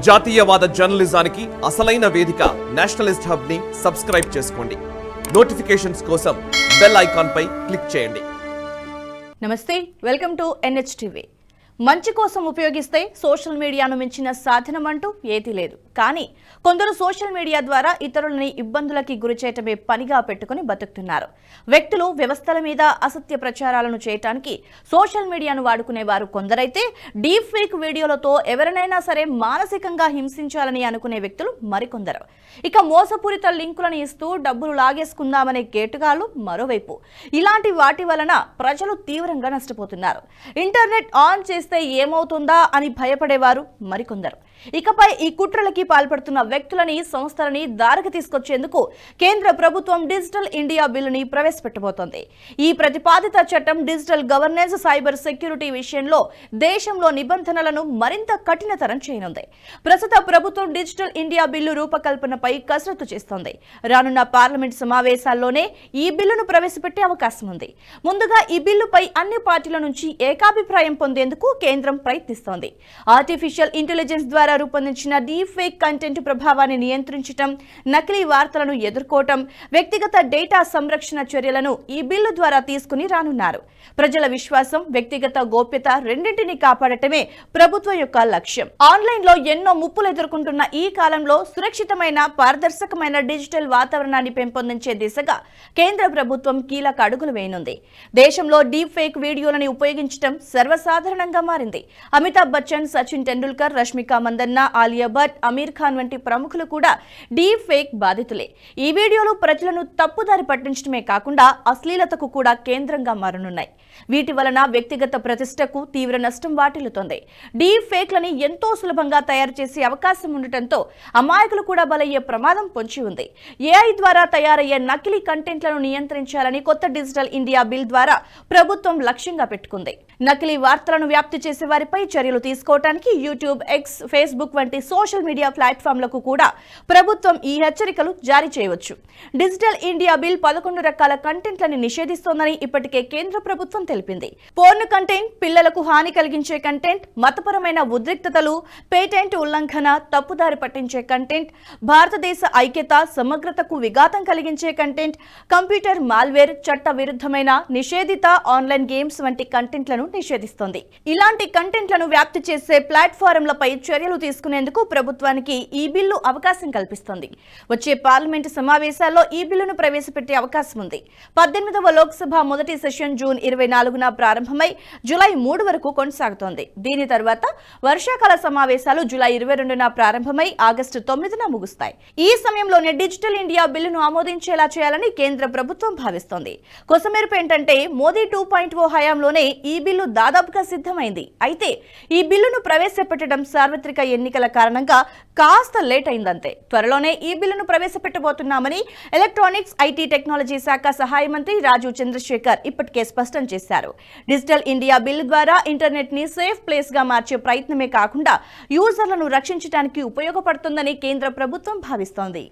జాతీయవాద జర్నలిజానికి అసలైన వేదిక నేషనలిస్ట్ హబ్ ని సబ్స్క్రైబ్ చేసుకోండి. నోటిఫికేషన్స్ కోసం బెల్ ఐకాన్ పై క్లిక్ చేయండి. నమస్తే, వెల్కమ్ టు NHTV. మంచి కోసం ఉపయోగిస్తే సోషల్ మీడియాను మించిన సాధనం అంటూ ఏదీ లేదు. కానీ కొందరు సోషల్ మీడియా ద్వారా ఇతరులని ఇబ్బందులకి గురిచేయటమే పనిగా పెట్టుకుని బతుకుతున్నారు. వ్యక్తులు వ్యవస్థల మీద అసత్య ప్రచారాలను చేయటానికి సోషల్ మీడియాను వాడుకునేవారు కొందరైతే, డీప్ ఫేక్ వీడియోలతో ఎవరినైనా సరే మానసికంగా హింసించాలని అనుకునే వ్యక్తులు మరికొందరు. ఇక మోసపూరిత లింకులను ఇస్తూ డబ్బులు లాగేసుకుందామనే కేటుగాళ్లు మరోవైపు. ఇలాంటి వాటి వలన ప్రజలు తీవ్రంగా నష్టపోతున్నారు. ఇంటర్నెట్ ఆన్ చేస్తే ఏమవుతుందా అని భయపడేవారు మరికొందరు. ఇకపై ఈ కుట్రలకి పాల్పడుతున్న వ్యక్తులని, సంస్థలని దారికి తీసుకొచ్చేందుకు కేంద్ర ప్రభుత్వం డిజిటల్ ఇండియా బిల్లుని ప్రవేశపెట్టబోతోంది. ఈ ప్రతిపాదిత చట్టం డిజిటల్ గవర్నెన్స్, సైబర్ సెక్యూరిటీ విషయంలో దేశంలో నిబంధనలను మరింత కఠినతరం చేయనుంది. ప్రస్తుత ప్రభుత్వం డిజిటల్ ఇండియా బిల్లు రూపకల్పనపై కసరత్తు చేస్తోంది. రానున్న పార్లమెంట్ సమావేశాల్లోనే ఈ బిల్లును ప్రవేశపెట్టే అవకాశం ఉంది. ముందుగా ఈ బిల్లుపై అన్ని పార్టీల నుంచి ఏకాభిప్రాయం పొందేందుకు కేంద్రం ప్రయత్నిస్తోంది. ఆర్టిఫిషియల్ ఇంటెలిజెన్స్ ద్వారా రూపొందించిన డీప్ ఫేక్ కంటెంట్ ప్రభావాన్ని నియంత్రించడం, నకిలీ వార్తలను ఎదుర్కోవటం, వ్యక్తిగత డేటా సంరక్షణ చర్యలను ఈ బిల్లు ద్వారా తీసుకుని రానున్నారు. ప్రజల విశ్వాసం, వ్యక్తిగత గోప్యత రెండింటినీ కాపాడటమే ప్రభుత్వం యొక్క లక్ష్యం. ఆన్లైన్ లో ఎన్నో ముప్పులు ఎదుర్కొంటున్న ఈ కాలంలో సురక్షితమైన, పారదర్శకమైన డిజిటల్ వాతావరణాన్ని పెంపొందించే దిశగా కేంద్ర ప్రభుత్వం కీలక అడుగులు వేయనుంది. దేశంలో డీప్ ఫేక్ వీడియోలను ఉపయోగించడం సర్వసాధారణంగా మారింది. అమితాబ్ బచ్చన్, సచిన్ టెండూల్కర్, రష్మిక మందన్న, ఆలియా భట్, అమీర్ ఖాన్ వంటి ప్రముఖులు కూడా డీప్ ఫేక్ బాధితులే. ఈ వీడియోలు ప్రజలను తప్పుదారి పట్టించడమే కాకుండా అశ్లీలతకు కూడా కేంద్రంగా మారనున్నాయి. వీటి వలన వ్యక్తిగత ప్రతిష్టకు తీవ్ర నష్టం వాటిల్లుతోంది. డీప్ ఫేక్లని ఎంతో సులభంగా తయారు చేసే అవకాశం ఉండటంతో అమాయకులు కూడా బలయ్యే ప్రమాదం పొంచి ఉంది. AI ద్వారా తయారయ్యే నకిలీ కంటెంట్లను నియంత్రించాలని కొత్త డిజిటల్ ఇండియా బిల్ ద్వారా ప్రభుత్వం లక్ష్యంగా పెట్టుకుంది. నకిలీ వార్తలను వ్యాప్తి చేసే వారిపై చర్యలు తీసుకోవడానికి యూట్యూబ్, X, Facebook వంటి సోషల్ మీడియా ప్లాట్ఫామ్లకు కూడా ప్రభుత్వం ఈ హెచ్చరికలు జారీ చేయవచ్చు. డిజిటల్ ఇండియా బిల్ 11 రకాల కంటెంట్లను నిషేధిస్తోందని ఇప్పటికే కేంద్ర ప్రభుత్వం తెలిపింది. పోర్న్ కంటెంట్, పిల్లలకు హాని కలిగించే కంటెంట్, మతపరమైన ఉద్రిక్తతలు, పేటెంట్ ఉల్లంఘన, తప్పుదారి పట్టించే కంటెంట్, భారతదేశ ఐక్యత, సమగ్రతకు విఘాతం కలిగించే కంటెంట్, కంప్యూటర్ మాల్వేర్, చట్ట విరుద్ధమైన, నిషేధిత ఆన్లైన్ గేమ్స్ వంటి కంటెంట్లను నిషేధిస్తోంది. ఇలాంటి కంటెంట్లను వ్యాప్తి చేసే ప్లాట్ఫారంలపై చర్యలు తీసుకునేందుకు ప్రభుత్వానికి ఈ బిల్లు అవకాశం కల్పిస్తోంది. వచ్చే పార్లమెంటు సమావేశాల్లో ఈ బిల్లును ప్రవేశపెట్టే అవకాశం ఉంది. 18వ లోక్సభ మొదటి సెషన్ జూన్ 24న ప్రారంభమై జూలై 3 వరకు కొనసాగుతోంది. దీని తర్వాత వర్షాకాల సమావేశాలు జూలై 22న ప్రారంభమై ఆగస్టు 9న ముగుస్తాయి. ఈ సమయంలోనే డిజిటల్ ఇండియా బిల్లును ఆమోదించేలా చేయాలని కేంద్ర ప్రభుత్వం భావిస్తోంది. కొసమెరుపు ఏంటంటే మోదీ 2.0 హయాంలోనే ఈ బిల్లు దాదాపుగా సిద్ధమైంది. అయితే ఈ బిల్లును ప్రవేశపెట్టడం సార్వత్రిక ఎన్నికల కారణంగా కాస్త లేట్ అయిందంతే. త్వరలోనే ఈ బిల్లును ప్రవేశపెట్టబోతున్నామని ఎలక్ట్రానిక్స్, IT టెక్నాలజీ శాఖ సహాయ మంత్రి రాజీవ్ చంద్రశేఖర్ ఇప్పటికే స్పష్టం చేశారు. డిజిటల్ ఇండియా బిల్లు ద్వారా ఇంటర్నెట్ ని సేఫ్ ప్లేస్ గా మార్చే ప్రయత్నమే కాకుండా యూజర్లను రక్షించడానికి ఉపయోగపడుతుందని కేంద్ర ప్రభుత్వం భావిస్తోంది.